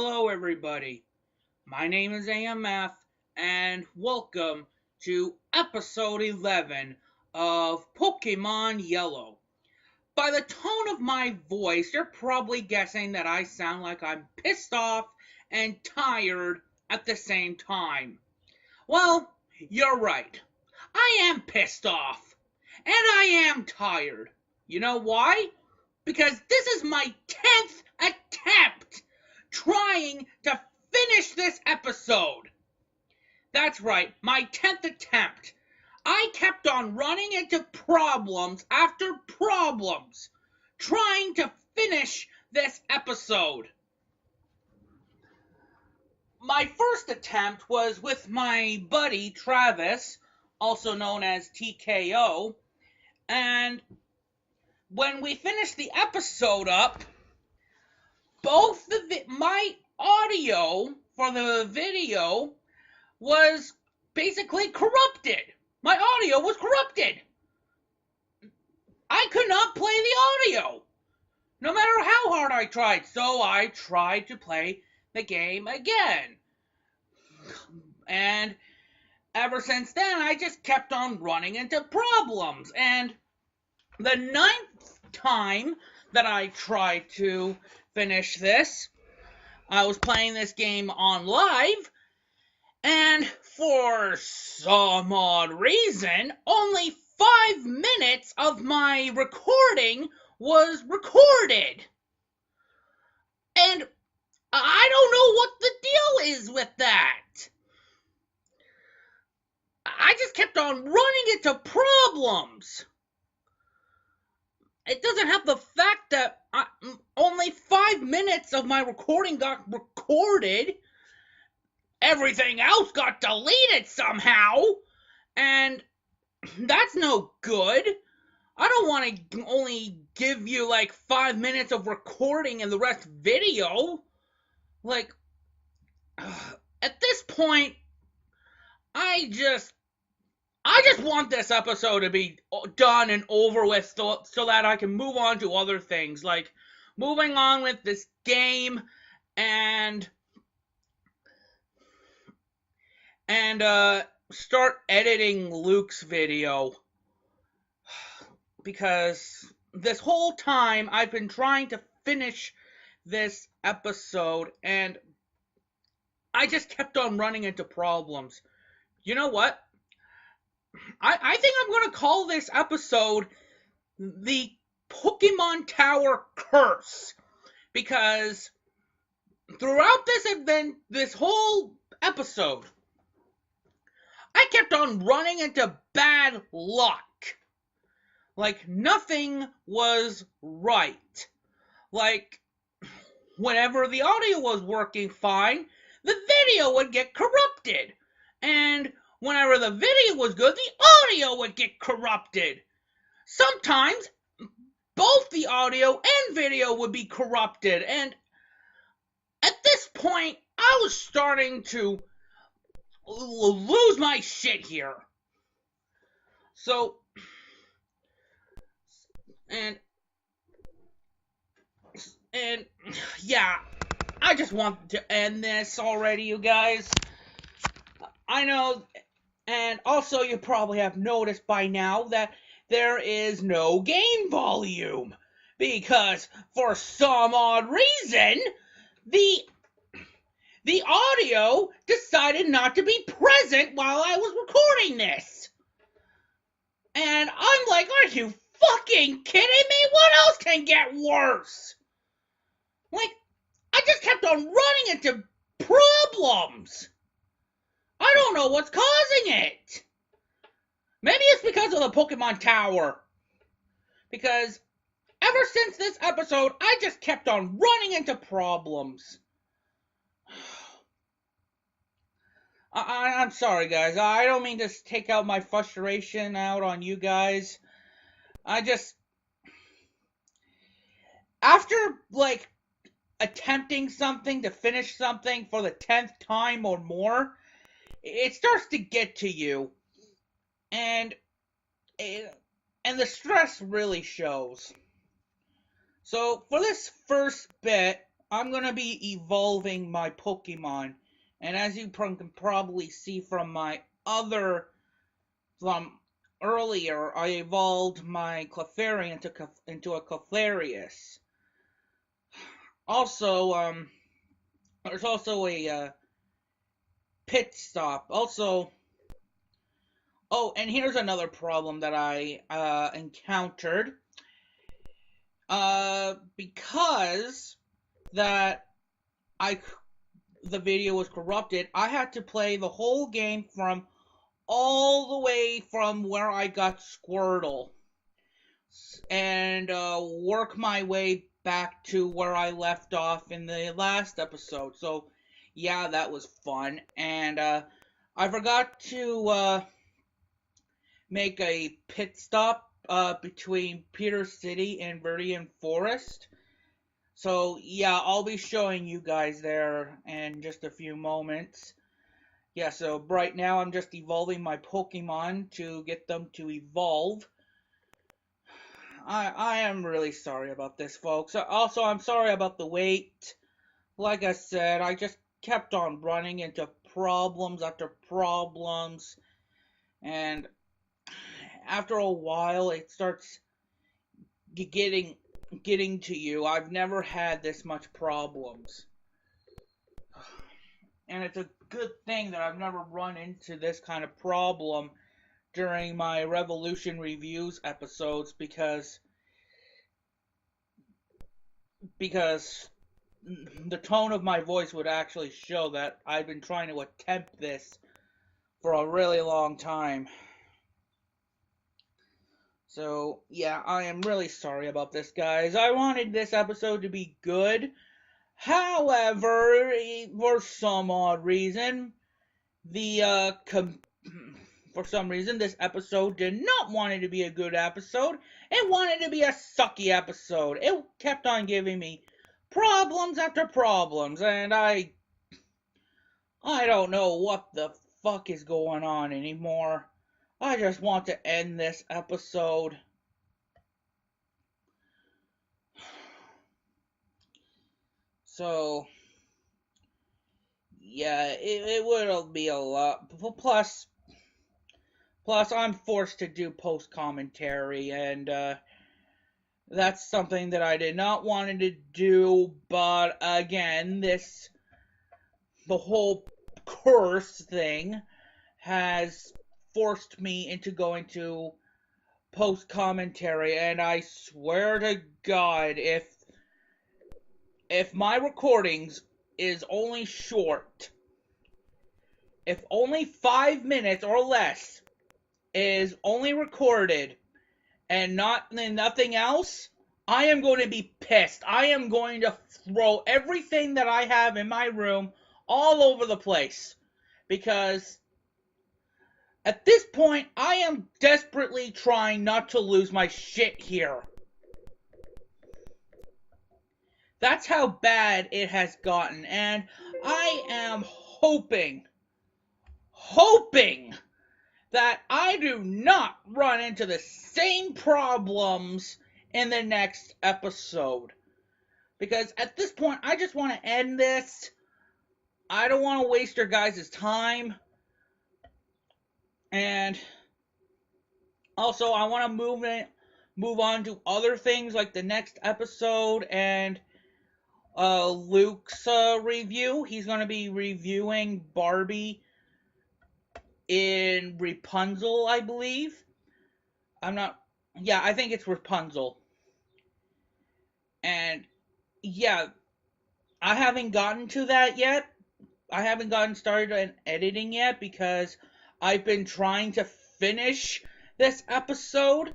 Hello everybody, my name is AMF and welcome to episode 11 of Pokemon Yellow. By the tone of my voice, you're probably guessing that I sound like I'm pissed off and tired at the same time. Well, you're right. I am pissed off and I am tired. You know why? Because this is my 10th attempt trying to finish this episode. That's right, my 10th attempt. I kept on running into problems after problems, trying to finish this episode. My first attempt was with my buddy Travis, also known as TKO, and when we finished the episode up, my audio for the video was basically corrupted. My audio was corrupted. I could not play the audio, no matter how hard I tried. So I tried to play the game again. And ever since then, I just kept on running into problems. And the 9th time that I tried to finish this, I was playing this game on live, and for some odd reason, only 5 minutes of my recording was recorded. And I don't know what the deal is with that. I just kept on running into problems. It doesn't have the fact that only 5 minutes of my recording got recorded. Everything else got deleted somehow. And that's no good. I don't want to only give you like 5 minutes of recording and the rest video. Like, at this point, I just want this episode to be done and over with so that I can move on to other things, like moving on with this game and start editing Luke's video. Because this whole time I've been trying to finish this episode and I just kept on running into problems. You know what? I think I'm going to call this episode the Pokemon Tower Curse. Because throughout this whole episode, I kept on running into bad luck. Like, nothing was right. Like, whenever the audio was working fine, the video would get corrupted. And whenever the video was good, the audio would get corrupted. Sometimes, both the audio and video would be corrupted. And at this point, I was starting to lose my shit here. So, and yeah, I just want to end this already, you guys. I know, and also you probably have noticed by now that there is no game volume, because for some odd reason, the audio decided not to be present while I was recording this. And I'm like, are you fucking kidding me? What else can get worse? Like, I just kept on running into problems. I don't know what's causing it. Maybe it's because of the Pokemon Tower. Because ever since this episode, I just kept on running into problems. I'm sorry, guys. I don't mean to take out my frustration out on you guys. After, like, attempting something to finish something for the 10th time or more, it starts to get to you. And the stress really shows. So, for this first bit, I'm gonna be evolving my Pokemon, and as you can probably see from my other from earlier, I evolved my Clefairy into a Clefairies. Also, there's also a pit stop. Also, oh, and here's another problem that I encountered. Because that I the video was corrupted, I had to play the whole game from all the way from where I got Squirtle and work my way back to where I left off in the last episode. So, yeah, that was fun. And I forgot to make a pit stop between Peter City and Viridian Forest. So, yeah, I'll be showing you guys there in just a few moments. Yeah, so right now I'm just evolving my Pokemon to get them to evolve. I am really sorry about this, folks. Also, I'm sorry about the wait. Like I said, I just kept on running into problems after problems. And after a while, it starts getting to you. I've never had this much problems. And it's a good thing that I've never run into this kind of problem during my Revolution Reviews episodes because the tone of my voice would actually show that I've been trying to attempt this for a really long time. So, yeah, I am really sorry about this, guys. I wanted this episode to be good. However, for some odd reason, for some reason, this episode did not want it to be a good episode. It wanted to be a sucky episode. It kept on giving me problems after problems, and I don't know what the fuck is going on anymore. I just want to end this episode. So, yeah, it will be a lot. Plus, I'm forced to do post commentary, and that's something that I did not want to do. But again, the whole curse thing has forced me into going to post commentary, and I swear to God, if my recordings is only short, if only 5 minutes or less is only recorded and nothing else, I am going to be pissed. I am going to throw everything that I have in my room all over the place because at this point I am desperately trying not to lose my shit here. That's how bad it has gotten, and I am hoping that I do not run into the same problems in the next episode. Because at this point, I just want to end this. I don't want to waste your guys' time. And also, I want to move on to other things like the next episode and Luke's review. He's going to be reviewing Barbie in Rapunzel, I believe. I think it's Rapunzel. And yeah, I haven't gotten to that yet. I haven't gotten started on editing yet because I've been trying to finish this episode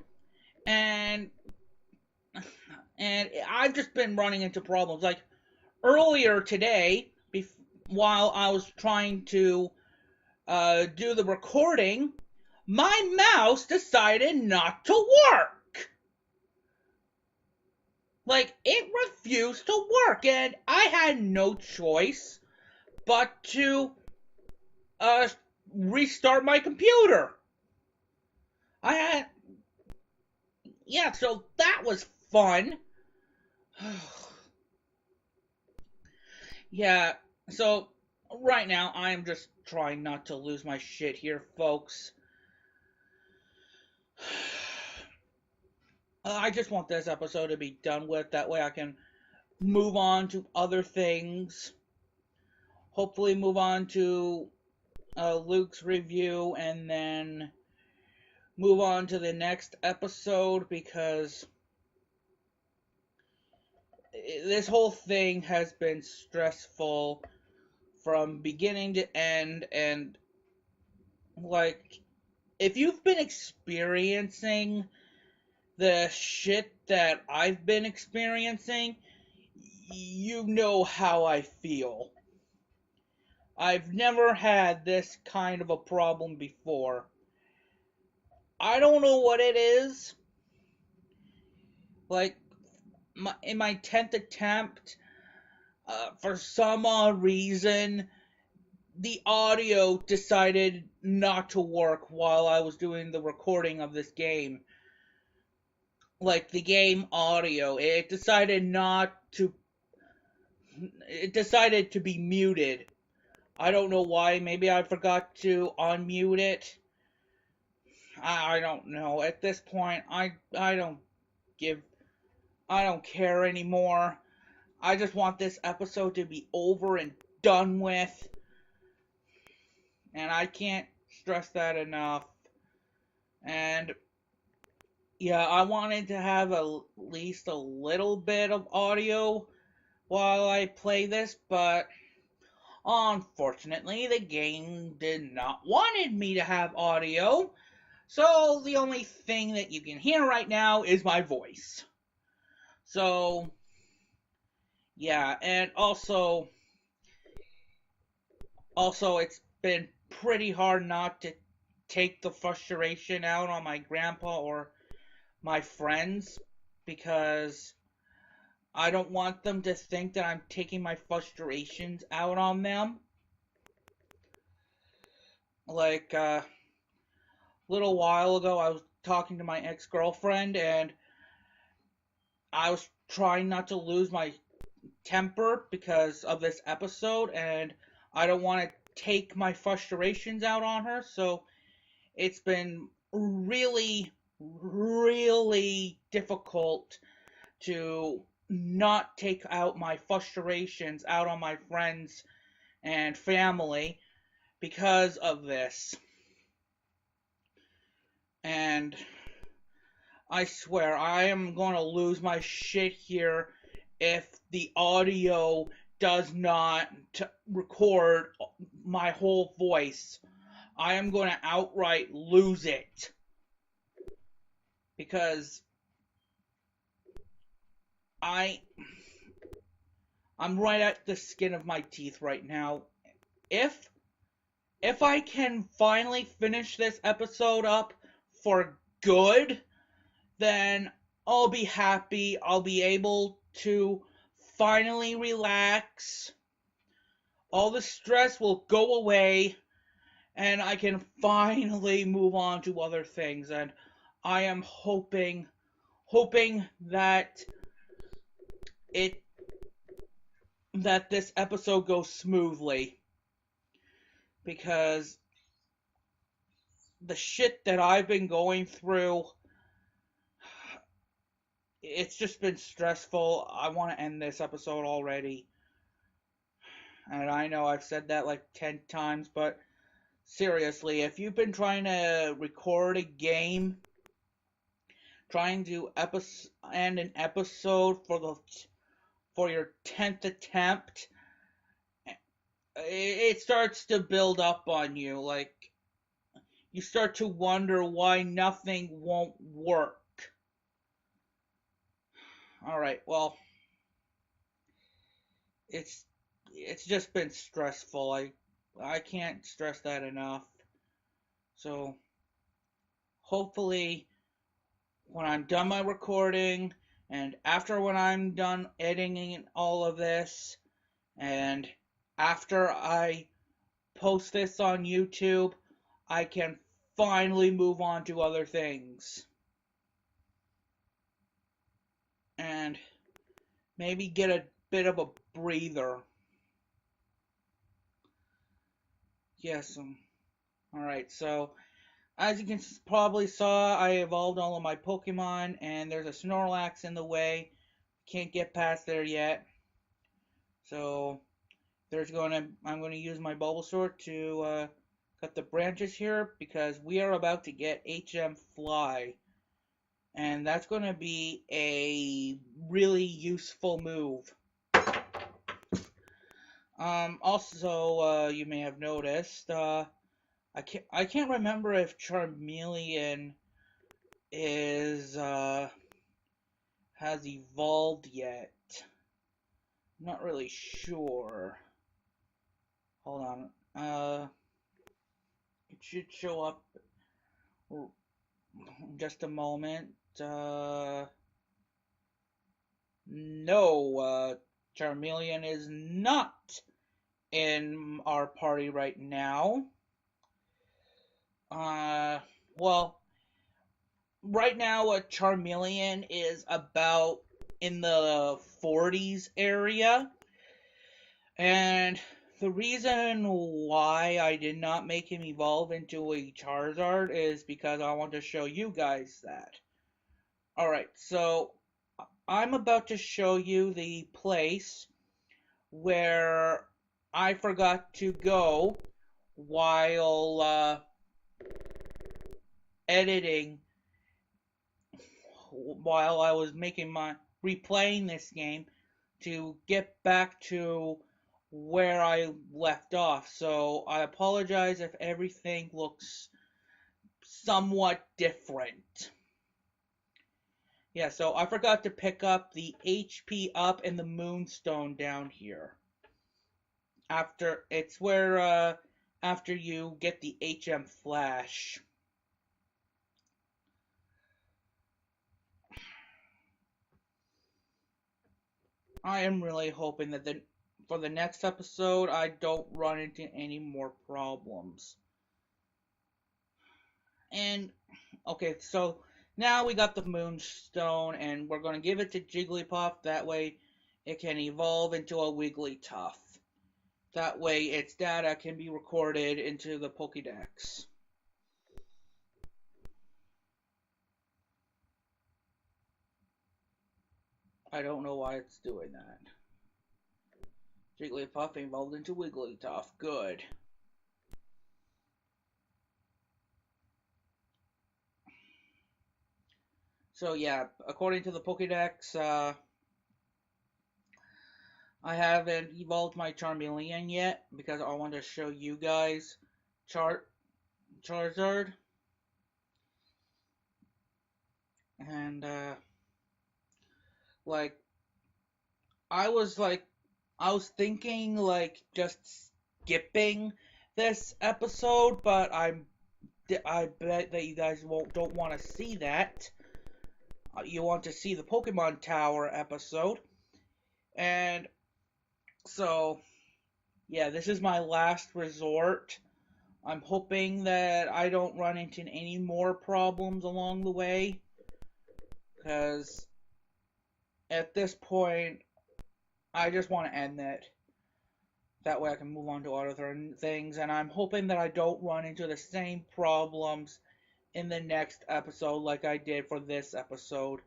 and I've just been running into problems. Like earlier today, while I was trying to do the recording, my mouse decided not to work. Like, it refused to work, and I had no choice but to restart my computer. Yeah, so that was fun. Yeah, so right now I am just trying not to lose my shit here, folks. I just want this episode to be done with. That way I can move on to other things. Hopefully, move on to Luke's review and then move on to the next episode because this whole thing has been stressful from beginning to end. And, like, if you've been experiencing the shit that I've been experiencing, you know how I feel. I've never had this kind of a problem before. I don't know what it is. Like, in my 10th attempt, for some odd reason, the audio decided not to work while I was doing the recording of this game. Like, the game audio, it decided to be muted. I don't know why. Maybe I forgot to unmute it. I don't know. At this point, I don't give I don't care anymore. I just want this episode to be over and done with. And I can't stress that enough. And yeah, I wanted to have at least a little bit of audio while I play this, but unfortunately the game did not wanted me to have audio. So the only thing that you can hear right now is my voice. So yeah, and also it's been pretty hard not to take the frustration out on my grandpa or my friends because I don't want them to think that I'm taking my frustrations out on them. Like a little while ago I was talking to my ex-girlfriend and I was trying not to lose my temper because of this episode, and I don't want to take my frustrations out on her, so it's been really, really difficult to not take out my frustrations out on my friends and family because of this. And I swear, I am going to lose my shit here if the audio does not record my whole voice. I am going to outright lose it. Because I'm right at the skin of my teeth right now. If I can finally finish this episode up for good, then I'll be happy. I'll be able to finally relax. All the stress will go away, and I can finally move on to other things. And I am hoping that this episode goes smoothly, because the shit that I've been going through, it's just been stressful. I want to end this episode already. And I know I've said that like 10 times, but seriously, if you've been trying to record a game, trying to end an episode for your 10th attempt, it starts to build up on you. Like, you start to wonder why nothing won't work. Alright, well, it's just been stressful. I can't stress that enough. So, hopefully, when I'm done my recording, and after when I'm done editing all of this, and after I post this on YouTube, I can finally move on to other things. And maybe get a bit of a breather. Yes. Alright, so as you can probably saw, I evolved all of my Pokemon, and there's a Snorlax in the way. Can't get past there yet. So I'm gonna use my Bulbasaur to cut the branches here because we are about to get HM Fly, and that's gonna be a really useful move. Also, you may have noticed, I can't remember if Charmeleon is has evolved yet. I'm not really sure. Hold on. It should show up in just a moment. No, Charmeleon is not in our party right now. Well, right now, Charmeleon is about in the 40s area. And the reason why I did not make him evolve into a Charizard is because I want to show you guys that. Alright, so I'm about to show you the place where I forgot to go while editing, while I was replaying this game to get back to where I left off. So I apologize if everything looks somewhat different. Yeah, so I forgot to pick up the HP up and the Moonstone down here. It's where after you get the HM Flash. I am really hoping that for the next episode I don't run into any more problems. And okay, so now we got the Moonstone, and we're going to give it to Jigglypuff. That way it can evolve into a Wigglytuff. That way its data can be recorded into the Pokédex. I don't know why it's doing that. Jigglypuff evolved into Wigglytuff. Good. So yeah, according to the Pokédex, I haven't evolved my Charmeleon yet because I want to show you guys Charizard. And like I was thinking just skipping this episode, but I bet that you guys don't want to see that. You want to see the Pokemon Tower episode. And so yeah, this is my last resort. I'm hoping that I don't run into any more problems along the way, because at this point I just want to end it. That way I can move on to other things, and I'm hoping that I don't run into the same problems in the next episode like I did for this episode.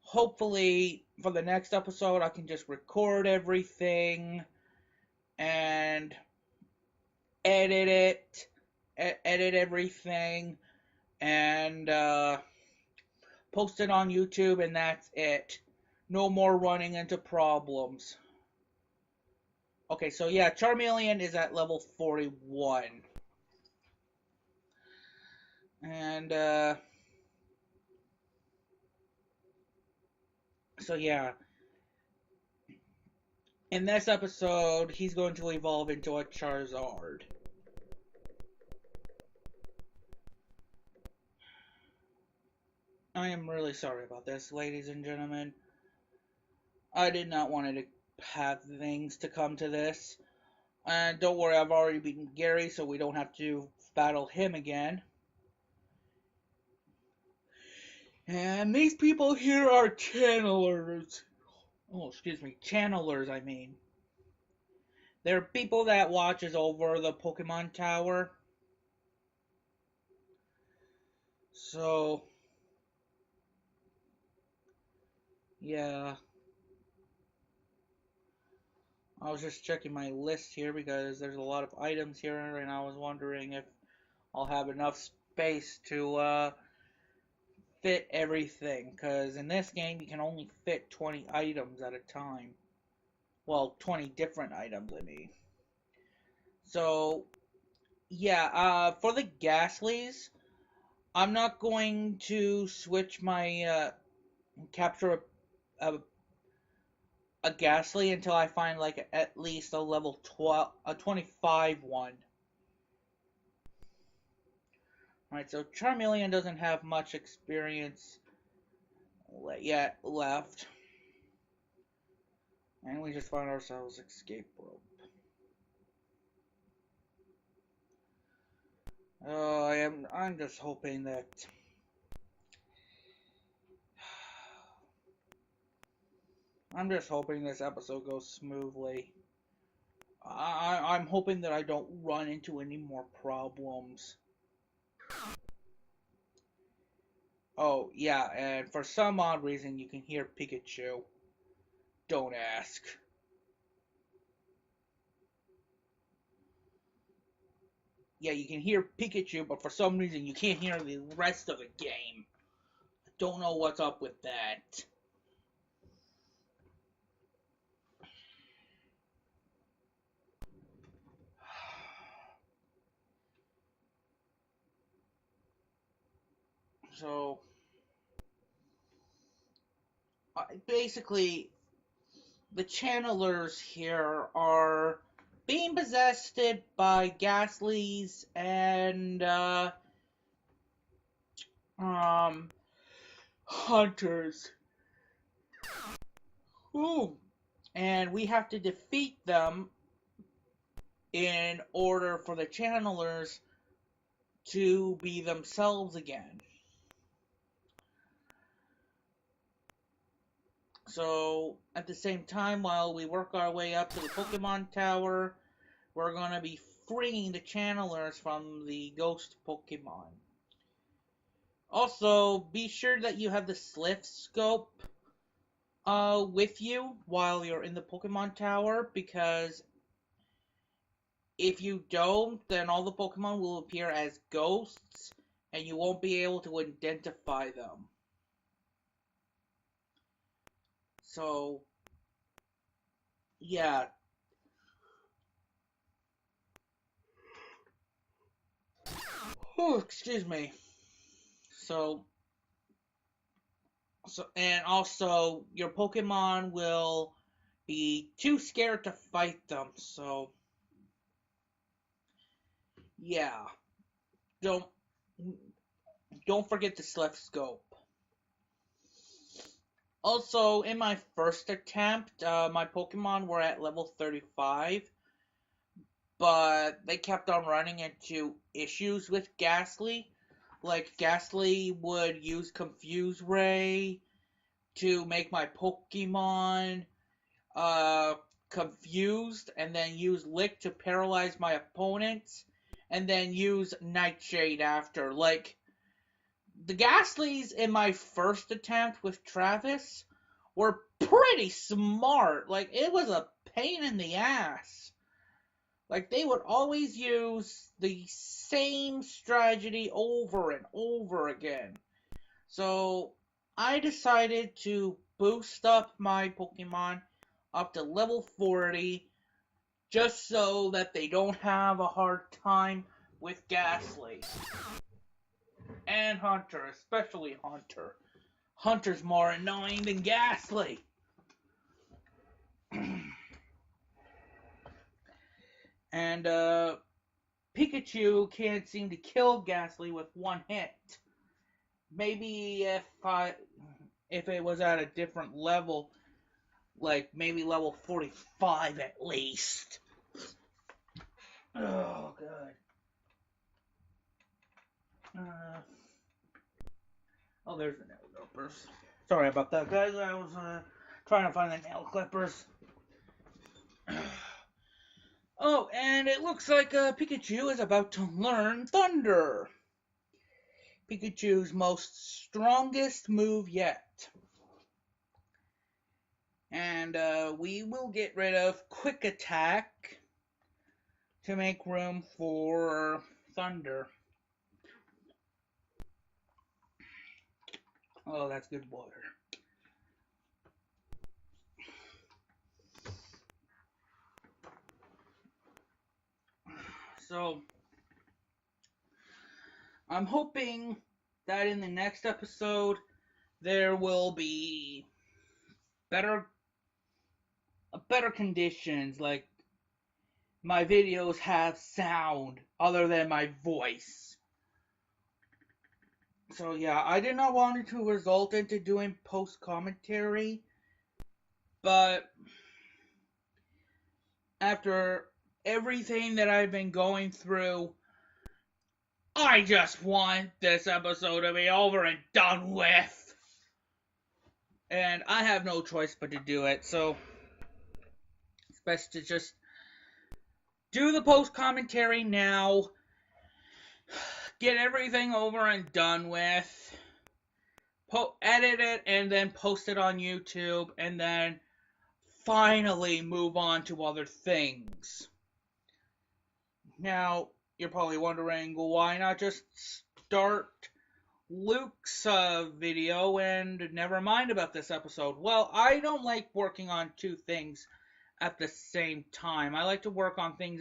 Hopefully, for the next episode, I can just record everything and edit everything, and post it on YouTube, and that's it. No more running into problems. Okay, so yeah, Charmeleon is at level 41. And, so yeah. In this episode, he's going to evolve into a Charizard. I am really sorry about this, ladies and gentlemen. I did not want to have things to come to this. And don't worry, I've already beaten Gary, so we don't have to battle him again. And these people here are channelers. Oh, excuse me, channelers, I mean. There are people that watches over the Pokemon Tower. So, yeah. I was just checking my list here because there's a lot of items here, and I was wondering if I'll have enough space to fit everything. Because in this game, you can only fit 20 items at a time. Well, 20 different items, I mean. So, yeah, for the Ghastlies, I'm not going to switch my capture a, a Ghastly until I find like at least a level 12, a 25 one. Alright, so Charmeleon doesn't have much experience yet left. And we just find ourselves escape rope. Oh, I'm just hoping that I'm just hoping this episode goes smoothly. I'm hoping that I don't run into any more problems. Oh, yeah, and for some odd reason you can hear Pikachu. Don't ask. Yeah, you can hear Pikachu, but for some reason you can't hear the rest of the game. I don't know what's up with that. So, basically, the channelers here are being possessed by Ghastlies and um hunters. Ooh. And we have to defeat them in order for the channelers to be themselves again. So, at the same time, while we work our way up to the Pokemon Tower, we're going to be freeing the channelers from the ghost Pokemon. Also, be sure that you have the Sliph Scope with you while you're in the Pokemon Tower, because if you don't, then all the Pokemon will appear as ghosts, and you won't be able to identify them. So, yeah. Oh, excuse me. So, and also, your Pokemon will be too scared to fight them, so, yeah. Don't, don't forget the Sliph Scope. Also, in my first attempt, my Pokemon were at level 35, but they kept on running into issues with Ghastly. Like, Ghastly would use Confuse Ray to make my Pokemon confused, and then use Lick to paralyze my opponents, and then use Nightshade after. Like, the Ghastlies in my first attempt with Travis were pretty smart. Like, it was a pain in the ass. Like, they would always use the same strategy over and over again. So, I decided to boost up my Pokemon up to level 40, just so that they don't have a hard time with Ghastly. And Hunter, especially Hunter. Hunter's more annoying than Ghastly. And Pikachu can't seem to kill Ghastly with one hit. Maybe if it was at a different level, like maybe level 45 at least. Oh god. Oh, there's the nail clippers. Sorry about that, guys. I was trying to find the nail clippers. Oh, and it looks like Pikachu is about to learn Thunder. Pikachu's most strongest move yet. And we will get rid of Quick Attack to make room for Thunder. Oh, that's good water. So, I'm hoping that in the next episode there will be better conditions, like my videos have sound other than my voice. So yeah, I did not want it to result into doing post commentary, but after everything that I've been going through, I just want this episode to be over and done with. And I have no choice but to do it, so it's best to just do the post commentary now, get everything over and done with, edit it, and then post it on YouTube, and then finally move on to other things. Now, you're probably wondering, why not just start Luke's video and never mind about this episode? Well, I don't like working on two things at the same time. I like to work on things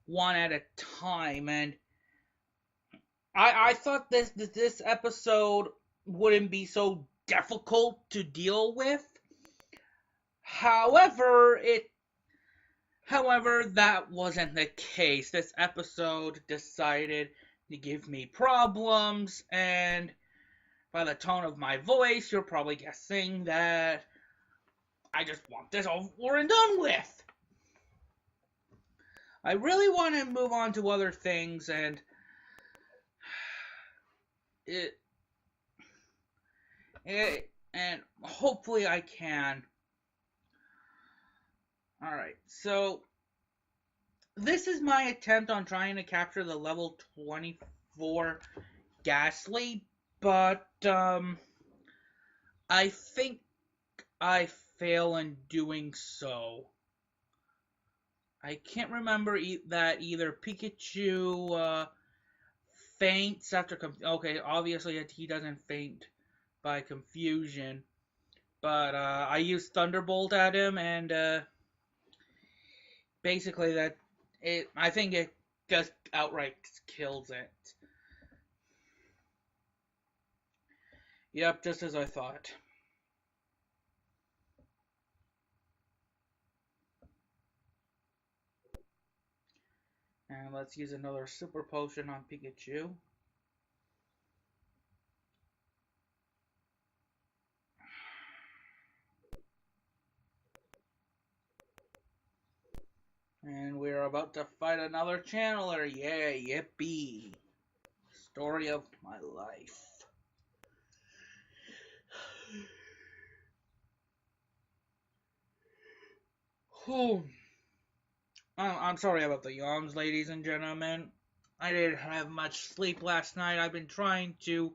one at a time, and I thought this episode wouldn't be so difficult to deal with. However, that wasn't the case. This episode decided to give me problems, and by the tone of my voice, you're probably guessing that I just want this over and done with. I really want to move on to other things, and and hopefully I can. Alright, so this is my attempt on trying to capture the level 24 Ghastly, but I think I fail in doing so. I can't remember that either Pikachu faints after okay, obviously he doesn't faint by confusion, but I used Thunderbolt at him, and basically I think it just outright kills it. Yep, just as I thought. And let's use another Super Potion on Pikachu. And we're about to fight another channeler. Yeah, yippee. Story of my life. Whew. I'm sorry about the yawns, ladies and gentlemen. I didn't have much sleep last night. I've been trying to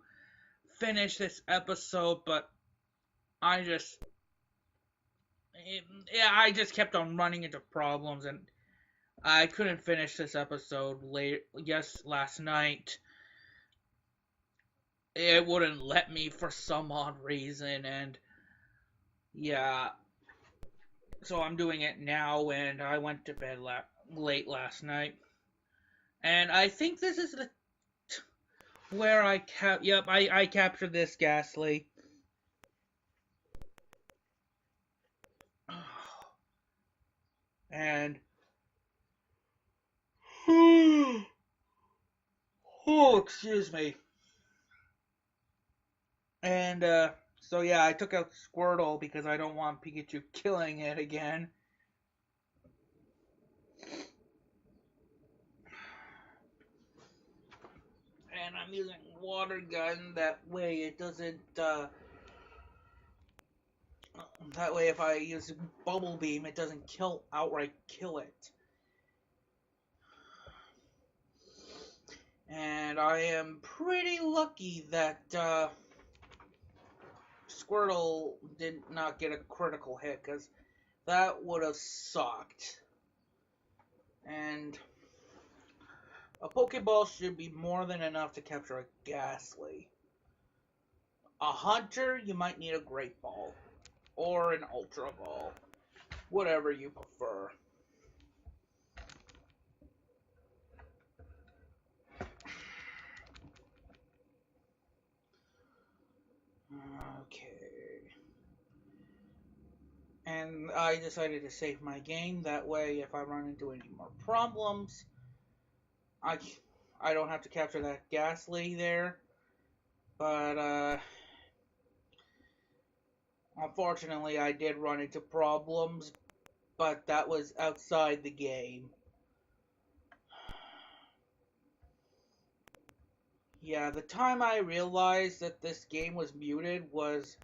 finish this episode, but I just kept on running into problems, and I couldn't finish this episode last night. It wouldn't let me for some odd reason, and yeah. So I'm doing it now, and I went to bed late last night. And I think this is where I captured this Ghastly. And oh, excuse me. And so yeah, I took out Squirtle because I don't want Pikachu killing it again. And I'm using Water Gun, that way it doesn't, that way if I use Bubble Beam, it doesn't outright kill it. And I am pretty lucky that Squirtle did not get a critical hit, because that would have sucked. And a Pokeball should be more than enough to capture a Ghastly. A Hunter, you might need a Great Ball. Or an Ultra Ball. Whatever you prefer. Okay. And I decided to save my game. That way, if I run into any more problems, I don't have to capture that Ghastly there. But, unfortunately, I did run into problems. But that was outside the game. Yeah, the time I realized that this game was muted was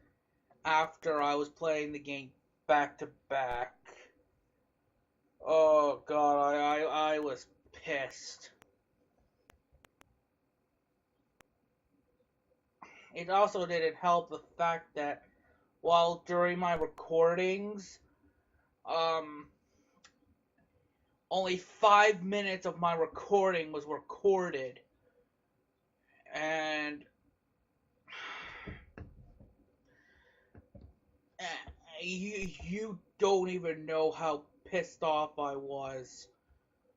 after I was playing the game back to back. Oh god, I was pissed. It also didn't help the fact that while during my recordings, only 5 minutes of my recording was recorded. And you don't even know how pissed off I was.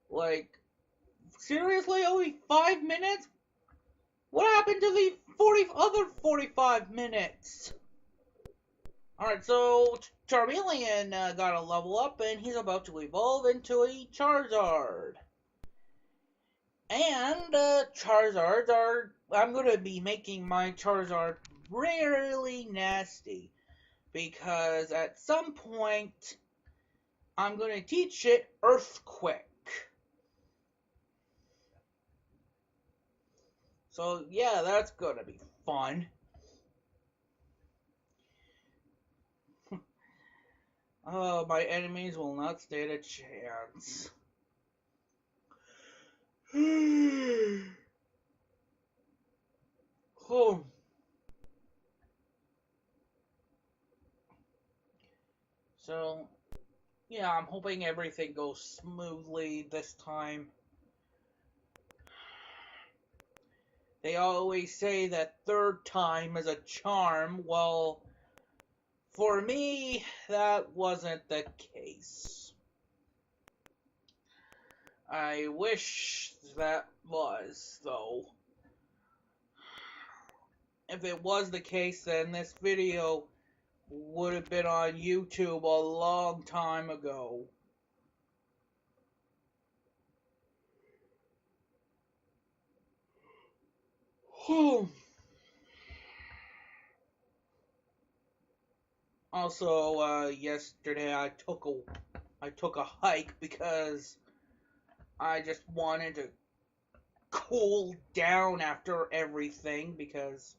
Like, seriously, only 5 minutes? What happened to the other 45 minutes? Alright, so Charmeleon got a level up, and he's about to evolve into a Charizard. And Charizards are... I'm going to be making my Charizard really nasty. Because at some point, I'm going to teach it Earthquake. So yeah, that's going to be fun. Oh, my enemies will not stand a chance. Oh. So, yeah, I'm hoping everything goes smoothly this time. They always say that third time is a charm. Well, for me, that wasn't the case. I wish that was, though. If it was the case, then this video would have been on YouTube a long time ago. Also, yesterday I took a hike because I just wanted to cool down after everything, because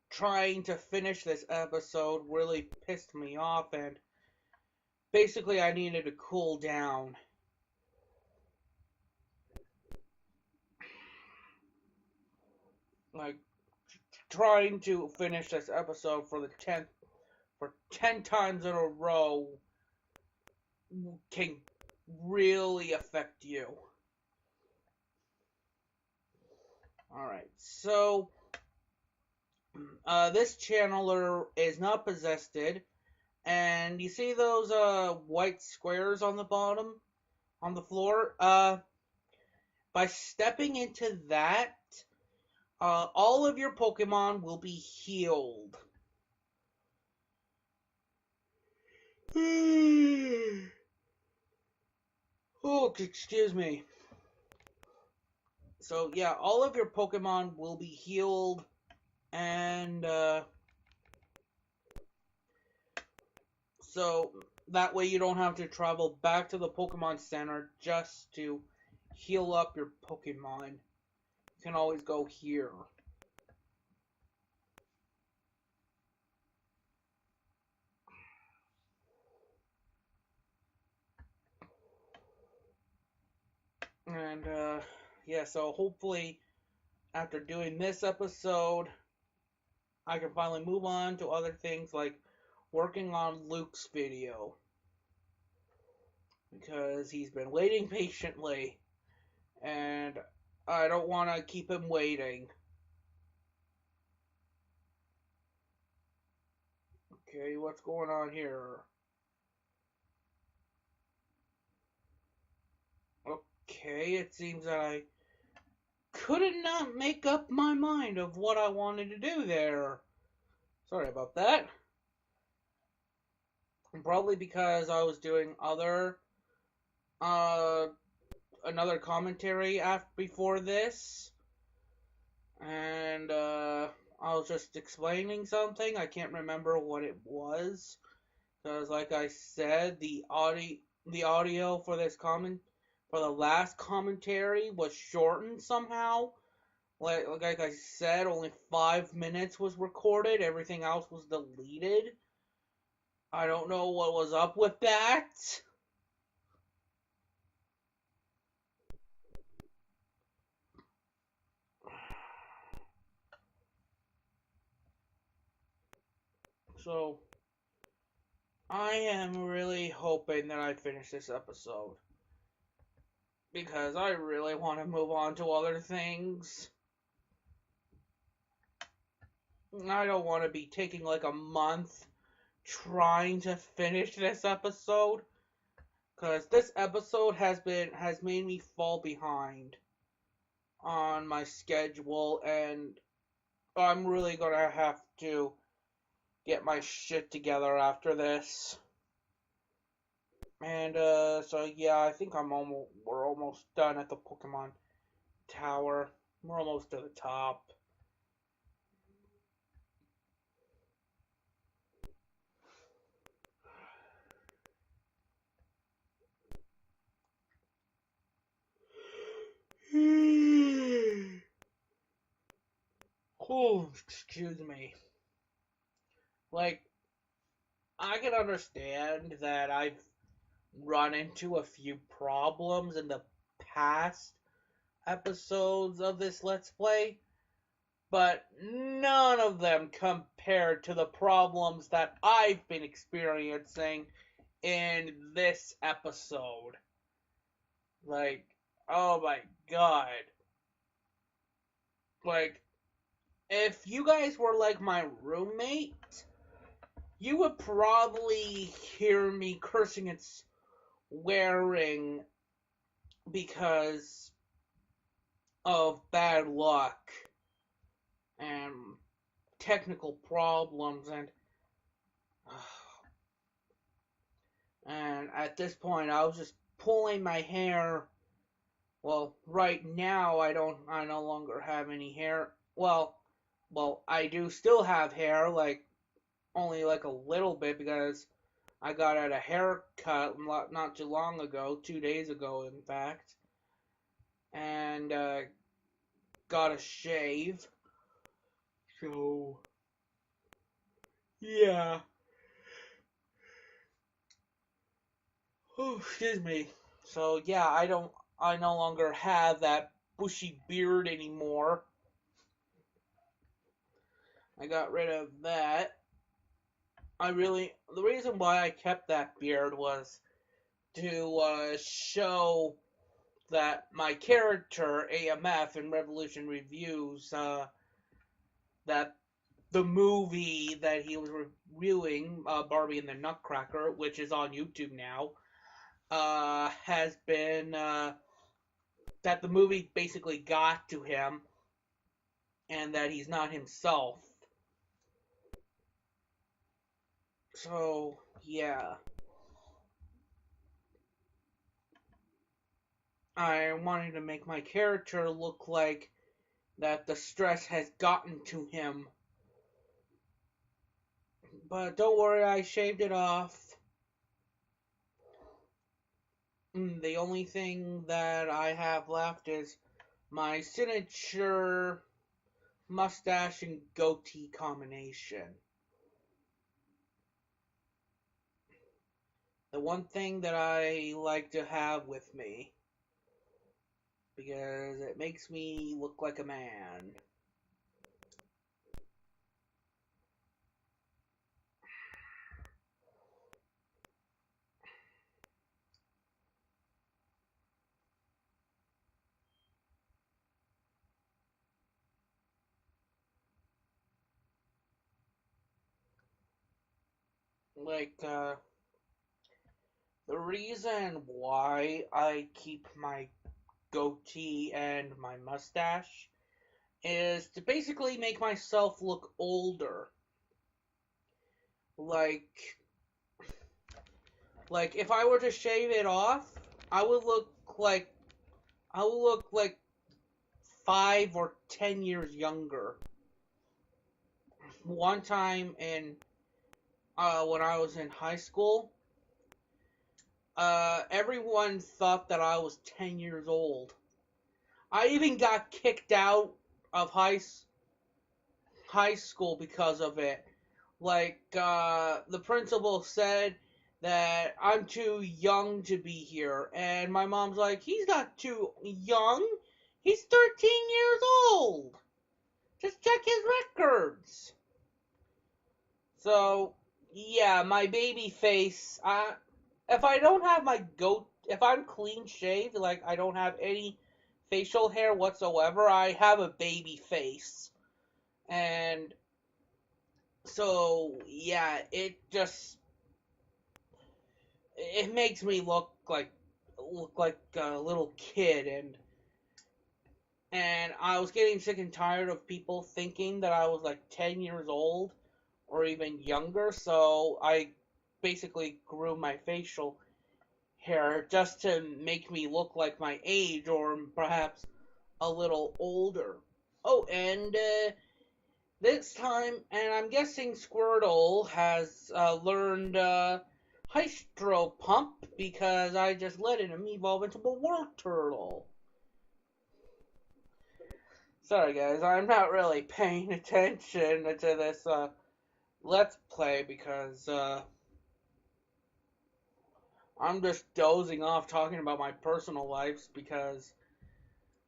trying to finish this episode really pissed me off, and basically I needed to cool down. Like, trying to finish this episode for 10 times in a row can really affect you. Alright, so this channeler is not possessed, and you see those white squares on the bottom, on the floor? By stepping into that, all of your Pokemon will be healed. Oh, excuse me. So, yeah, all of your Pokemon will be healed, and, so that way you don't have to travel back to the Pokemon Center just to heal up your Pokemon. You can always go here. And, yeah, so hopefully after doing this episode, I can finally move on to other things like working on Luke's video because he's been waiting patiently and I don't want to keep him waiting. Okay, what's going on here? Okay, it seems that I could not make up my mind of what I wanted to do there. Sorry about that. Probably because I was doing uh another commentary before this, and I was just explaining something. I can't remember what it was because, like I said, the audio for this for the last commentary was shortened somehow. Like I said, only 5 minutes was recorded. Everything else was deleted. I don't know what was up with that. So, I am really hoping that I finish this episode. Because I really want to move on to other things. I don't want to be taking like a month trying to finish this episode. Because this episode has made me fall behind on my schedule, and I'm really gonna have to get my shit together after this. And so yeah, I think we're almost done at the Pokemon Tower. We're almost to the top. Oh, excuse me. Like, I can understand that I've run into a few problems in the past episodes of this Let's Play, but none of them compared to the problems that I've been experiencing in this episode. Like, oh my god. Like, if you guys were like my roommate, you would probably hear me cursing and swearing because of bad luck and technical problems and at this point I was just pulling my hair. Well, right now I no longer have any hair. Well, I do still have hair, like only like a little bit because I got at a haircut not too long ago, 2 days ago in fact, and got a shave. So yeah. Oh, excuse me. So yeah, I no longer have that bushy beard anymore. I got rid of that. The reason why I kept that beard was to show that my character AMF in Revolution Reviews, that the movie that he was reviewing, Barbie and the Nutcracker, which is on YouTube now, has been that the movie basically got to him and that he's not himself. So, yeah. I wanted to make my character look like that the stress has gotten to him. But don't worry, I shaved it off. The only thing that I have left is my signature mustache and goatee combination. The one thing that I like to have with me. because it makes me look like a man. Like, the reason why I keep my goatee and my mustache is to basically make myself look older. Like, like if I were to shave it off, I would look like I would look like 5 or 10 years younger. One time in when I was in high school, everyone thought that I was 10 years old. I even got kicked out of high school because of it. Like, the principal said that I'm too young to be here, and my mom's like, he's not too young, he's 13 years old. Just check his records. So, yeah, my baby face, if I don't have my if I'm clean shaved, like I don't have any facial hair whatsoever, I have a baby face. And so, yeah, it makes me look like a little kid, and I was getting sick and tired of people thinking that I was like 10 years old or even younger, so I basically grew my facial hair just to make me look like my age or perhaps a little older. Oh, and this time, and I'm guessing Squirtle has learned Hydro Pump because I just let him evolve into a World Turtle. Sorry guys, I'm not really paying attention to this Let's Play because I'm just dozing off talking about my personal lives because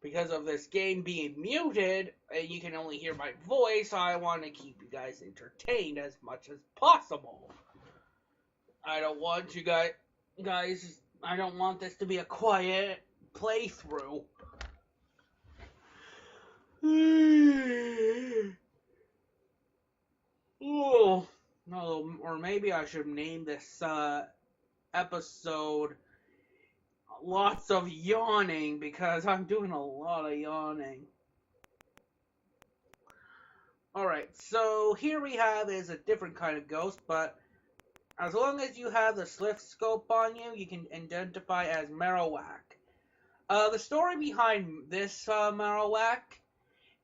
of this game being muted and you can only hear my voice. I want to keep you guys entertained as much as possible. I don't want you guys, I don't want this to be a quiet playthrough. Oh, no, or maybe I should name this episode Lots of Yawning because I'm doing a lot of yawning. Alright, so here we have is a different kind of ghost, but as long as you have the Sliph Scope on you, you can identify as Marowak. The story behind this Marowak,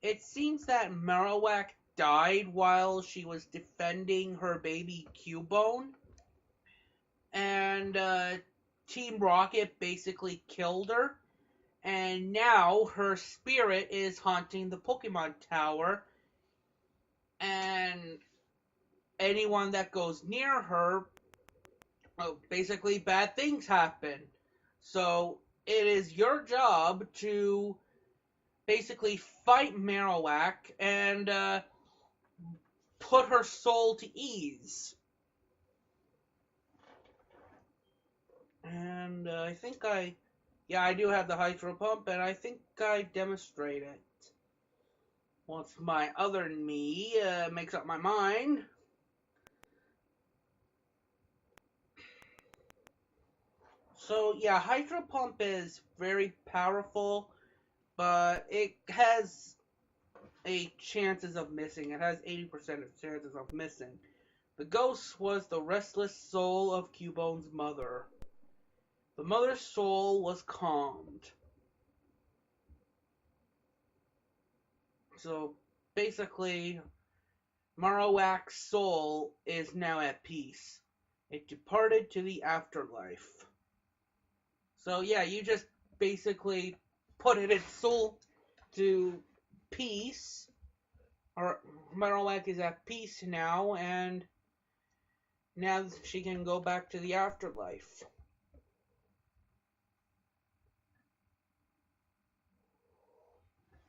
it seems that Marowak died while she was defending her baby Cubone, and Team Rocket basically killed her, and now her spirit is haunting the Pokemon Tower, and anyone that goes near her, basically bad things happen. So it is your job to basically fight Marowak and put her soul to ease. And I do have the Hydro Pump, and I think I demonstrate it. Once my other me makes up my mind. So yeah, Hydro Pump is very powerful, but it has a chances of missing. It has 80% of chances of missing. The ghost was the restless soul of Cubone's mother. The mother's soul was calmed. So basically, Marowak's soul is now at peace. It departed to the afterlife. So yeah, you just basically put its soul to peace, or Marowak is at peace now, and now she can go back to the afterlife.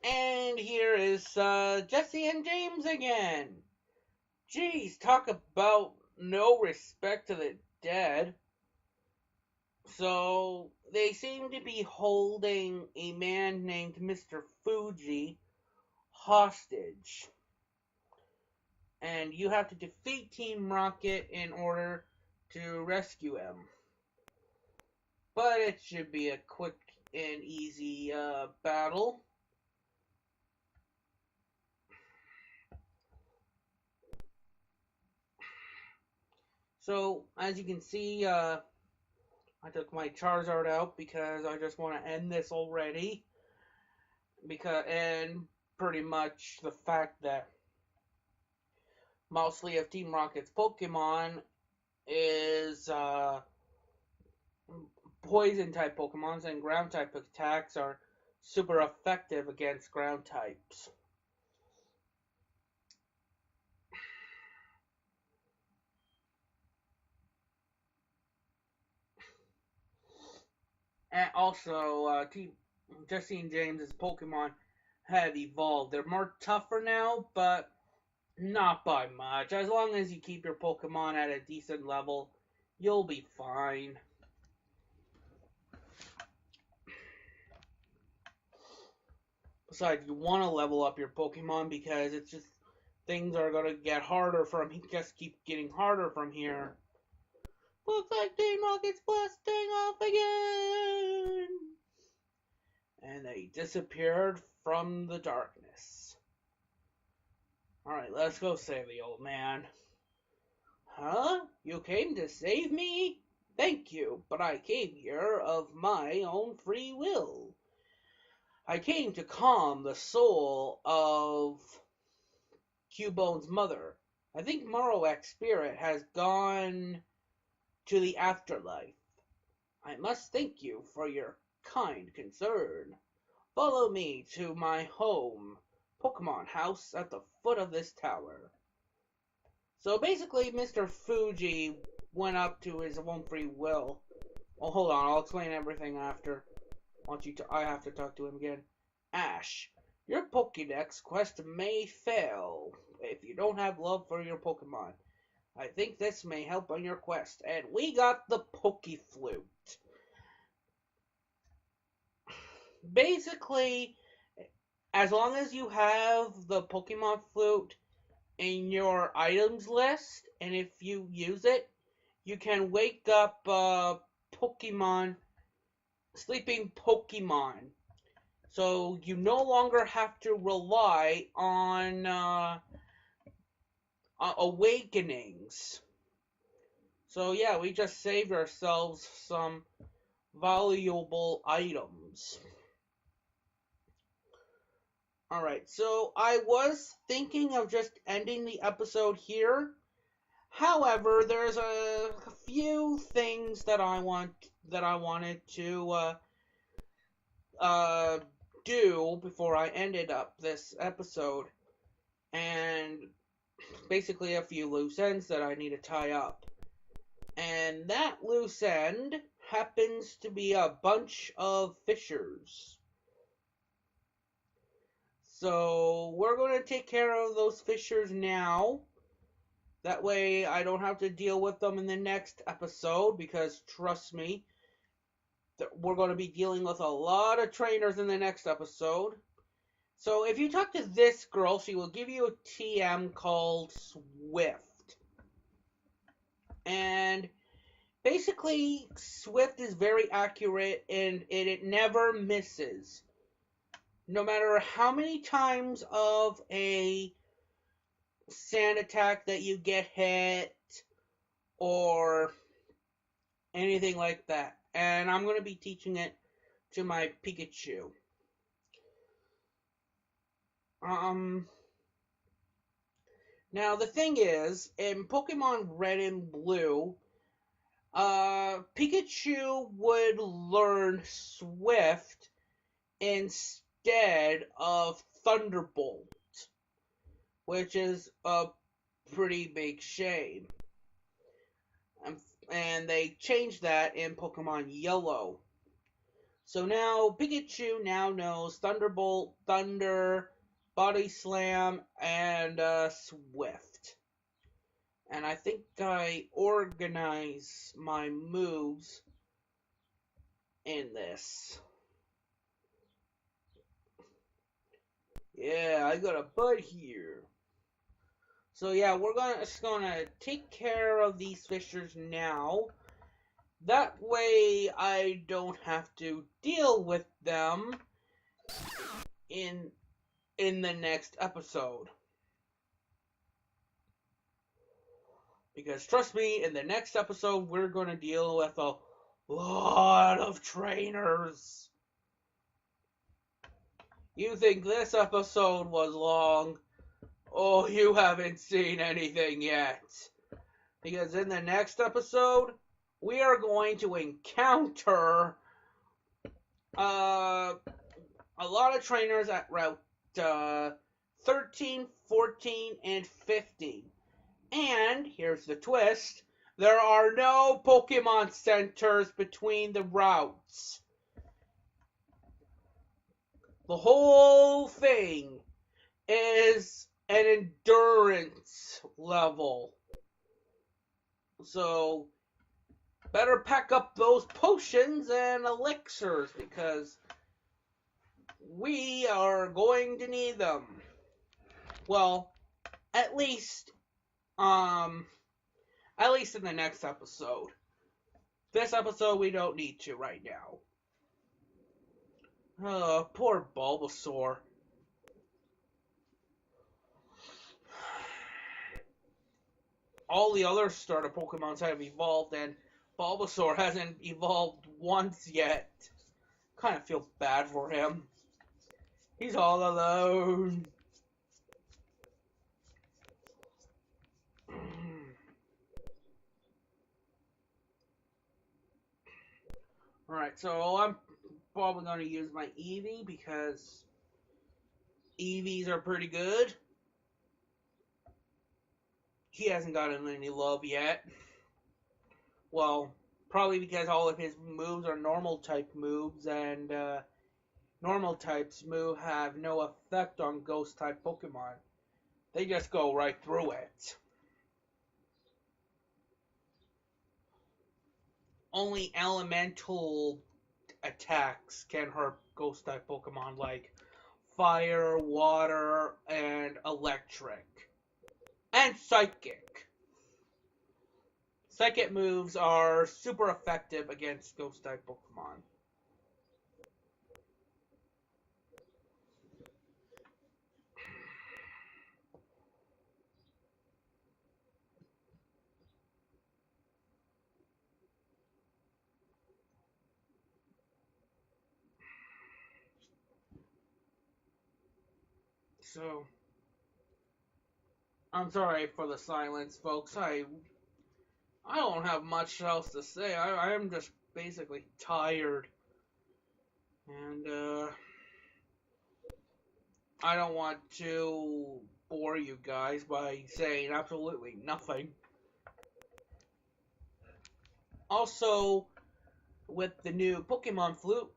And here is Jesse and James again. Geez, talk about no respect to the dead. So, they seem to be holding a man named Mr. Fuji hostage. And you have to defeat Team Rocket in order to rescue him. But it should be a quick and easy battle. So, as you can see, I took my Charizard out because I just want to end this already. And pretty much the fact that mostly of Team Rocket's Pokemon is poison type Pokemons, and ground type attacks are super effective against ground types. And also, Jesse and James's Pokemon have evolved. They're more tougher now, but not by much. As long as you keep your Pokemon at a decent level, you'll be fine. Besides, you want to level up your Pokemon because it's just things are gonna get harder from just keep getting harder from here. Looks like Team Rocket's blasting off again, and they disappeared from the darkness. Alright, let's go save the old man. Huh? You came to save me? Thank you, but I came here of my own free will. I came to calm the soul of Cubone's mother. I think Marowak's spirit has gone to the afterlife. I must thank you for your kind concern. Follow me to my home, Pokemon House, at the foot of this tower. So basically, Mr. Fuji went up to his own free will. Oh, hold on, I'll explain everything after. I have to talk to him again. Ash, your Pokédex quest may fail if you don't have love for your Pokemon. I think this may help on your quest. And we got the Pokeflute. Basically, as long as you have the Pokemon Flute in your items list, and if you use it, you can wake up sleeping Pokemon. So you no longer have to rely on awakenings. So yeah, we just saved ourselves some valuable items. Alright, so I was thinking of just ending the episode here. However, there's a few things that I wanted to do before I ended up this episode, and basically a few loose ends that I need to tie up. And that loose end happens to be a bunch of fissures. So we're going to take care of those fissures now. That way I don't have to deal with them in the next episode, because trust me, we're going to be dealing with a lot of trainers in the next episode. So if you talk to this girl, she will give you a TM called Swift. And basically, Swift is very accurate, and it never misses. No matter how many times of a sand attack that you get hit, or anything like that. And I'm going to be teaching it to my Pikachu. Now the thing is, in Pokemon Red and Blue, Pikachu would learn Swift instead of Thunderbolt, which is a pretty big shame. And they changed that in Pokemon Yellow. So now Pikachu now knows Thunderbolt, Thunder, Body Slam, and Swift. And I think I organize my moves in this. Yeah, I got a butt here. So yeah, we're just gonna take care of these fissures now. That way I don't have to deal with them in the next episode. Because trust me, in the next episode we're gonna deal with a lot of trainers. You think this episode was long? Oh, you haven't seen anything yet. Because in the next episode, we are going to encounter a lot of trainers at Route 13, 14, and 15. And here's the twist. There are no Pokemon centers between the routes. The whole thing is an endurance level. So, better pack up those potions and elixirs because we are going to need them. Well, at least in the next episode. This episode we don't need to right now. Oh, poor Bulbasaur. All the other starter Pokemons have evolved, and Bulbasaur hasn't evolved once yet. Kind of feel bad for him. He's all alone. Alright, so I'm probably going to use my Eevee because Eevees are pretty good. He hasn't gotten any love yet. Well, probably because all of his moves are normal type moves, and normal types move have no effect on ghost type Pokemon. They just go right through it. Only elemental attacks can hurt ghost type Pokemon like fire, water, and electric. And psychic. Psychic moves are super effective against ghost type Pokemon. So, I'm sorry for the silence, folks. I don't have much else to say. I'm just basically tired. And, I don't want to bore you guys by saying absolutely nothing. Also, with the new Pokemon Flute,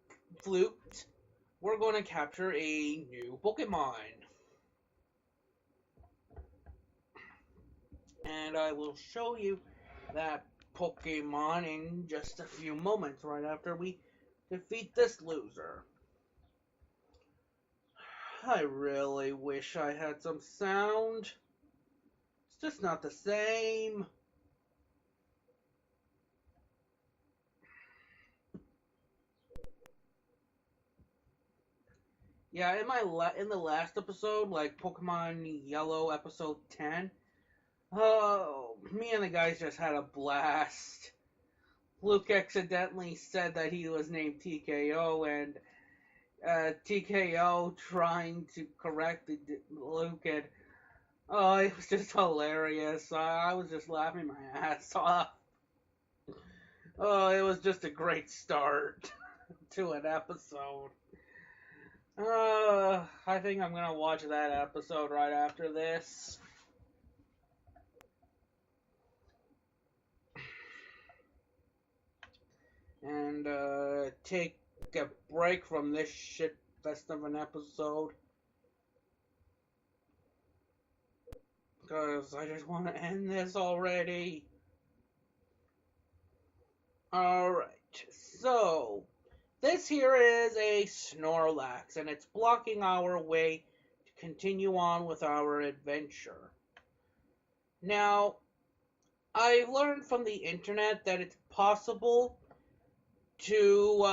we're going to capture a new Pokemon. And I will show you that Pokemon in just a few moments, right after we defeat this loser. I really wish I had some sound. It's just not the same. Yeah, in the last episode, like Pokemon Yellow episode 10, oh, me and the guys just had a blast. Luke accidentally said that he was named TKO, and TKO trying to correct Luke, and oh, it was just hilarious. I was just laughing my ass off. Oh, it was just a great start to an episode. I think I'm gonna watch that episode right after this. And take a break from this shit fest of an episode. Because I just want to end this already. Alright, so this here is a Snorlax, and it's blocking our way to continue on with our adventure. Now, I learned from the internet that it's possible to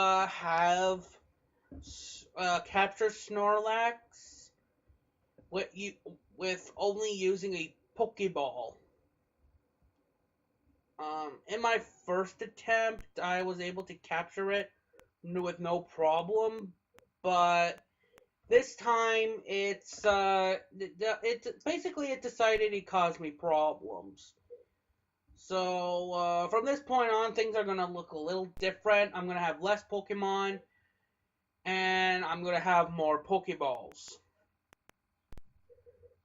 capture Snorlax with only using a Pokeball. In my first attempt, I was able to capture it with no problem, but this time it decided it caused me problems. So from this point on, things are gonna look a little different. I'm gonna have less Pokemon, and I'm gonna have more Pokeballs.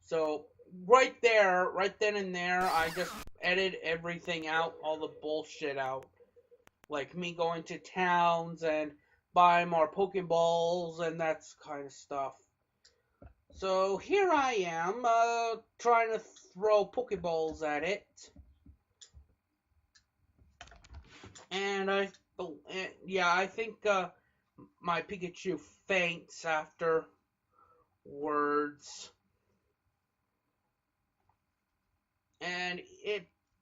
So right then and there, I just edit everything out, all the bullshit out. Like me going to towns and buying more Pokeballs and that kind of stuff. So here I am, trying to throw Pokeballs at it. And I think my Pikachu faints afterwards. And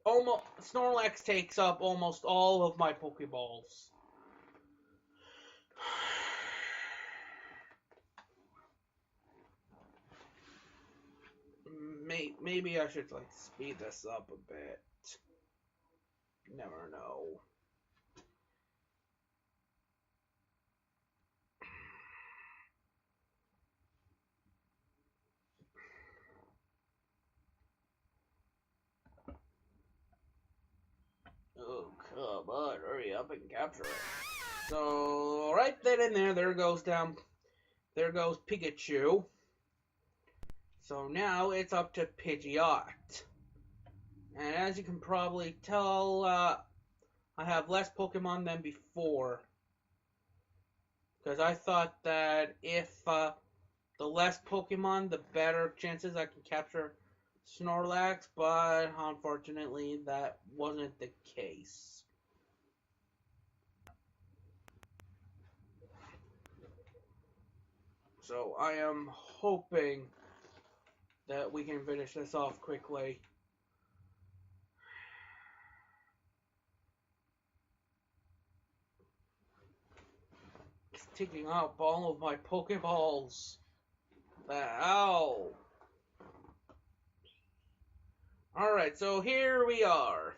Snorlax takes up almost all of my Pokeballs. Maybe I should speed this up a bit. Never know. Oh, come on, hurry up and capture it. So, right then and there goes Pikachu. So now it's up to Pidgeot. And as you can probably tell, I have less Pokemon than before. Because I thought that if the less Pokemon, the better chances I can capture Snorlax, but unfortunately that wasn't the case. So I am hoping that we can finish this off quickly. It's taking up all of my Pokeballs. Ow! Alright, so here we are.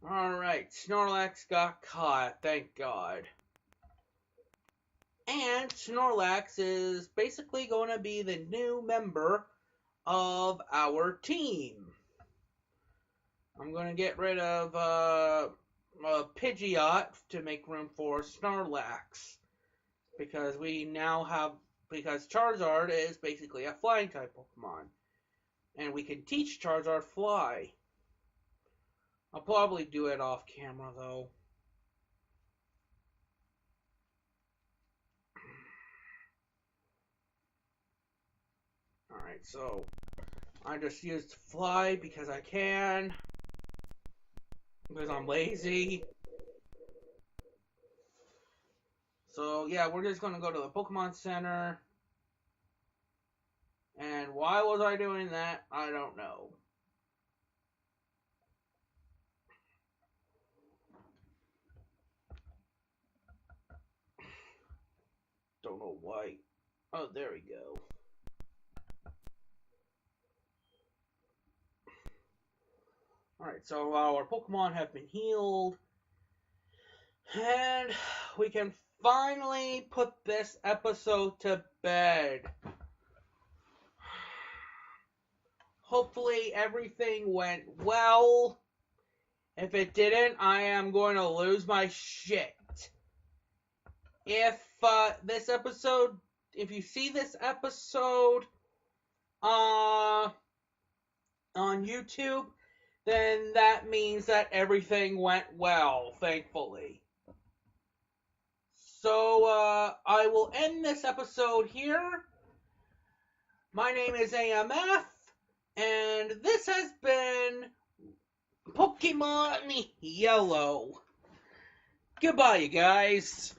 Alright, Snorlax got caught, thank God. And Snorlax is basically going to be the new member of our team. I'm going to get rid of Pidgeot to make room for Snorlax. Because Charizard is basically a flying type Pokemon. And we can teach Charizard fly. I'll probably do it off camera though. Alright, so I just used fly because I can. Because I'm lazy. So yeah, we're just going to go to the Pokemon Center. And why was I doing that? I don't know. Don't know why. Oh, there we go. Alright, so our Pokemon have been healed. And we can finally put this episode to bed. Hopefully everything went well. If it didn't, I am going to lose my shit. If you see this episode on YouTube, then that means that everything went well, thankfully. So, I will end this episode here. My name is AMF, and this has been Pokemon Yellow. Goodbye, you guys.